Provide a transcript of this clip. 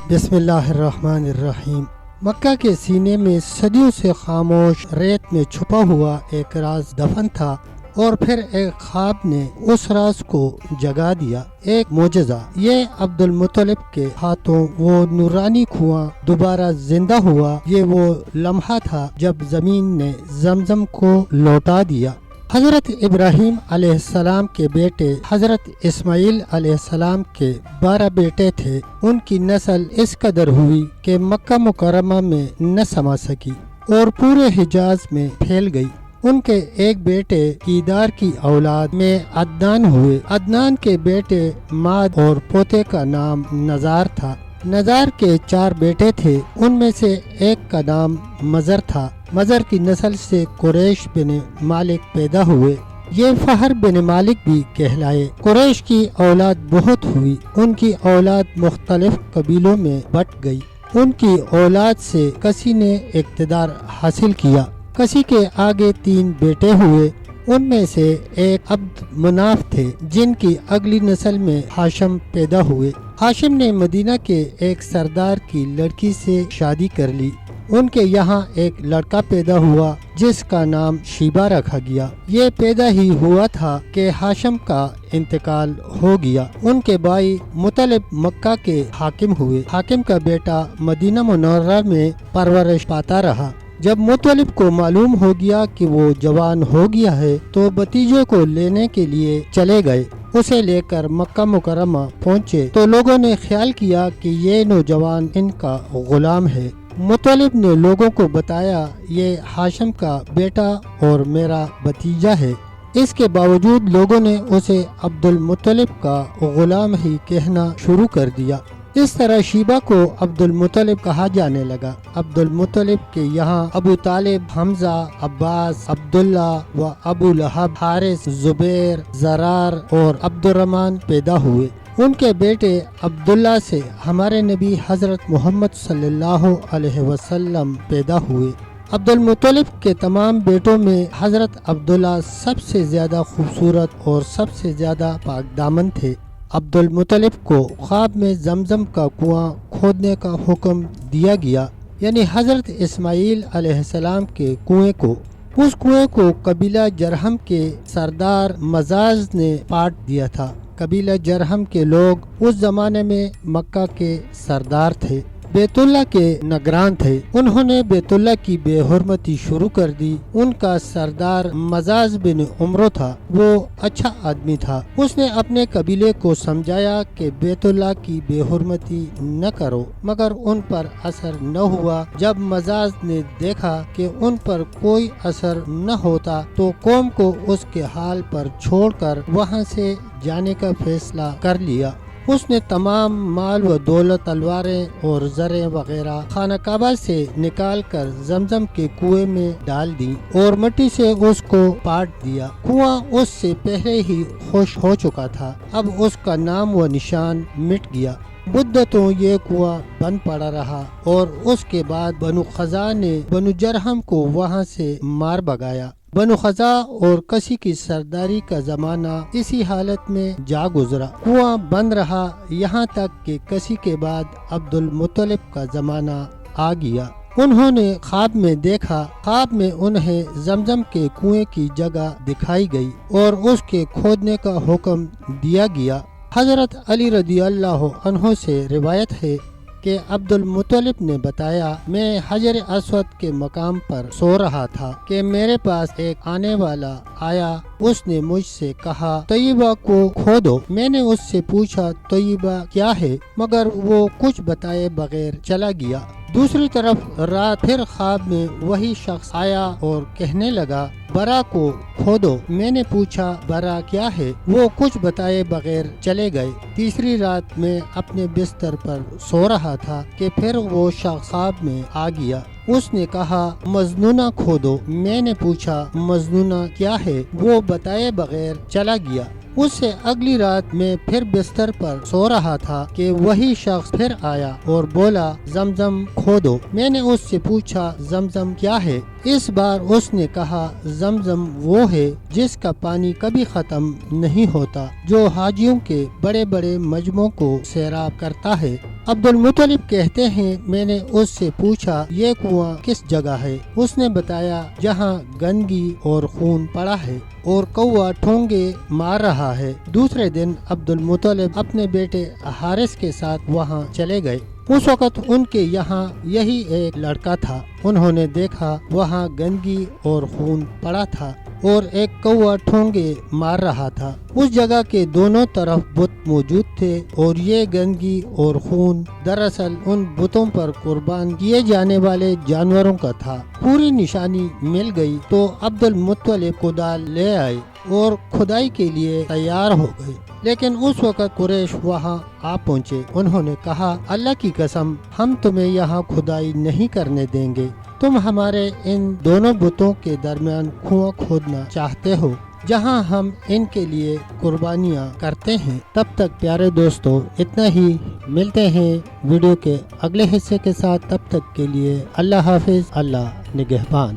بسم اللہ الرحمن الرحیم۔ مکہ کے سینے میں صدیوں سے خاموش ریت میں چھپا ہوا ایک راز دفن تھا، اور پھر ایک خواب نے اس راز کو جگا دیا۔ ایک معجزہ، یہ عبد المطلب کے ہاتھوں وہ نورانی کنواں دوبارہ زندہ ہوا۔ یہ وہ لمحہ تھا جب زمین نے زمزم کو لوٹا دیا۔ حضرت ابراہیم علیہ السلام کے بیٹے حضرت اسماعیل علیہ السلام کے 12 بیٹے تھے۔ ان کی نسل اس قدر ہوئی کہ مکہ مکرمہ میں نہ سما سکی اور پورے حجاز میں پھیل گئی۔ ان کے ایک بیٹے کیدار کی اولاد میں عدنان ہوئے۔ عدنان کے بیٹے ماد اور پوتے کا نام نزار تھا۔ نزار کے 4 بیٹے تھے، ان میں سے ایک کا نام مزر تھا۔ مزر کی نسل سے قریش بن مالک پیدا ہوئے۔ یہ فہر بن مالک بھی کہلائے۔ قریش کی اولاد بہت ہوئی، ان کی اولاد مختلف قبیلوں میں بٹ گئی۔ ان کی اولاد سے کسی نے اقتدار حاصل کیا۔ کسی کے آگے 3 بیٹے ہوئے، ان میں سے ایک عبد مناف تھے، جن کی اگلی نسل میں ہاشم پیدا ہوئے۔ ہاشم نے مدینہ کے ایک سردار کی لڑکی سے شادی کر لی۔ ان کے یہاں ایک لڑکا پیدا ہوا جس کا نام شیبہ رکھا گیا۔ یہ پیدا ہی ہوا تھا کہ ہاشم کا انتقال ہو گیا۔ ان کے بھائی مطلب مکہ کے حاکم ہوئے۔ حاکم کا بیٹا مدینہ منورہ میں پرورش پاتا رہا۔ جب مطلب کو معلوم ہو گیا کہ وہ جوان ہو گیا ہے تو بھتیجے کو لینے کے لیے چلے گئے۔ اسے لے کر مکہ مکرمہ پہنچے تو لوگوں نے خیال کیا کہ یہ نوجوان ان کا غلام ہے۔ مطلب نے لوگوں کو بتایا، یہ ہاشم کا بیٹا اور میرا بھتیجا ہے۔ اس کے باوجود لوگوں نے اسے عبد المطلب کا غلام ہی کہنا شروع کر دیا۔ اس طرح شیبہ کو عبد المطلب کہا جانے لگا۔ عبد المطلب کے یہاں ابو طالب، حمزہ، عباس، عبداللہ و ابو لہب، حارث، زبیر، زرار اور عبد الرحمن پیدا ہوئے۔ ان کے بیٹے عبداللہ سے ہمارے نبی حضرت محمد صلی اللہ علیہ وسلم پیدا ہوئے۔ عبد المطلب کے تمام بیٹوں میں حضرت عبداللہ سب سے زیادہ خوبصورت اور سب سے زیادہ پاک دامن تھے۔ عبد المطلب کو خواب میں زمزم کا کنواں کھودنے کا حکم دیا گیا، یعنی حضرت اسماعیل علیہ السلام کے کنویں کو۔ اس کنویں کو قبیلہ جرہم کے سردار مزاز نے پاٹ دیا تھا۔ قبیلہ جرہم کے لوگ اس زمانے میں مکہ کے سردار تھے، بیت اللہ کے نگران تھے۔ انہوں نے بیت اللہ کی بے حرمتی شروع کر دی۔ ان کا سردار مزاز بن عمرو تھا، وہ اچھا آدمی تھا۔ اس نے اپنے قبیلے کو سمجھایا کہ بیت اللہ کی بے حرمتی نہ کرو، مگر ان پر اثر نہ ہوا۔ جب مزاز نے دیکھا کہ ان پر کوئی اثر نہ ہوتا تو قوم کو اس کے حال پر چھوڑ کر وہاں سے جانے کا فیصلہ کر لیا۔ اس نے تمام مال و دولت، تلواریں اور زریں وغیرہ خانہ کعبہ سے نکال کر زمزم کے کنویں میں ڈال دی اور مٹی سے اس کو پاٹ دیا۔ کنواں اس سے پہلے ہی خشک ہو چکا تھا، اب اس کا نام و نشان مٹ گیا۔ مدتوں یہ کنواں بند پڑا رہا اور اس کے بعد بنو خزاعہ نے بنو جرہم کو وہاں سے مار بھگایا۔ بنو خزاعہ اور کسی کی سرداری کا زمانہ اسی حالت میں جا گزرا۔ کنواں بند رہا یہاں تک کہ کسی کے بعد عبد المطلب کا زمانہ آ گیا۔ انہوں نے خواب میں دیکھا، خواب میں انہیں زمزم کے کنویں کی جگہ دکھائی گئی اور اس کے کھودنے کا حکم دیا گیا۔ حضرت علی رضی اللہ عنہ سے روایت ہے کہ عبد المطلب نے بتایا، میں حجر اسود کے مقام پر سو رہا تھا کہ میرے پاس ایک آنے والا آیا۔ اس نے مجھ سے کہا، طیبہ کو کھودو۔ میں نے اس سے پوچھا، طیبہ کیا ہے؟ مگر وہ کچھ بتائے بغیر چلا گیا۔ دوسری طرف رات پھر خواب میں وہی شخص آیا اور کہنے لگا، برا کو کھودو۔ میں نے پوچھا، برا کیا ہے؟ وہ کچھ بتائے بغیر چلے گئے۔ تیسری رات میں اپنے بستر پر سو رہا تھا کہ پھر وہ شخص خواب میں آ گیا۔ اس نے کہا، مظنونہ کھودو۔ میں نے پوچھا، مظنونہ کیا ہے؟ وہ بتائے بغیر چلا گیا۔ اس سے اگلی رات میں پھر بستر پر سو رہا تھا کہ وہی شخص پھر آیا اور بولا، زمزم کھودو۔ میں نے اس سے پوچھا، زمزم کیا ہے؟ اس بار اس نے کہا، زمزم وہ ہے جس کا پانی کبھی ختم نہیں ہوتا، جو حاجیوں کے بڑے بڑے مجمعوں کو سیراب کرتا ہے۔ عبد المطلب کہتے ہیں میں نے اس سے پوچھا یہ کنواں کس جگہ ہے؟ اس نے بتایا جہاں گندگی اور خون پڑا ہے اور کوا ٹھونگے مار رہا ہے۔ دوسرے دن عبد المطلب اپنے بیٹے حارث کے ساتھ وہاں چلے گئے۔ اس وقت ان کے یہاں یہی ایک لڑکا تھا۔ انہوں نے دیکھا وہاں گندگی اور خون پڑا تھا اور ایک کوا ٹھونگے مار رہا تھا۔ اس جگہ کے دونوں طرف بت موجود تھے اور یہ گندگی اور خون دراصل ان بتوں پر قربان کیے جانے والے جانوروں کا تھا۔ پوری نشانی مل گئی تو عبد المطلب کدال لے آئے اور کھدائی کے لیے تیار ہو گئے، لیکن اس وقت قریش وہاں آ پہنچے۔ انہوں نے کہا اللہ کی قسم ہم تمہیں یہاں کھدائی نہیں کرنے دیں گے، تم ہمارے ان دونوں بتوں کے درمیان کنواں کھودنا چاہتے ہو جہاں ہم ان کے لیے قربانیاں کرتے ہیں۔ تب تک پیارے دوستو اتنا ہی، ملتے ہیں ویڈیو کے اگلے حصے کے ساتھ، تب تک کے لیے اللہ حافظ، اللہ نگہبان۔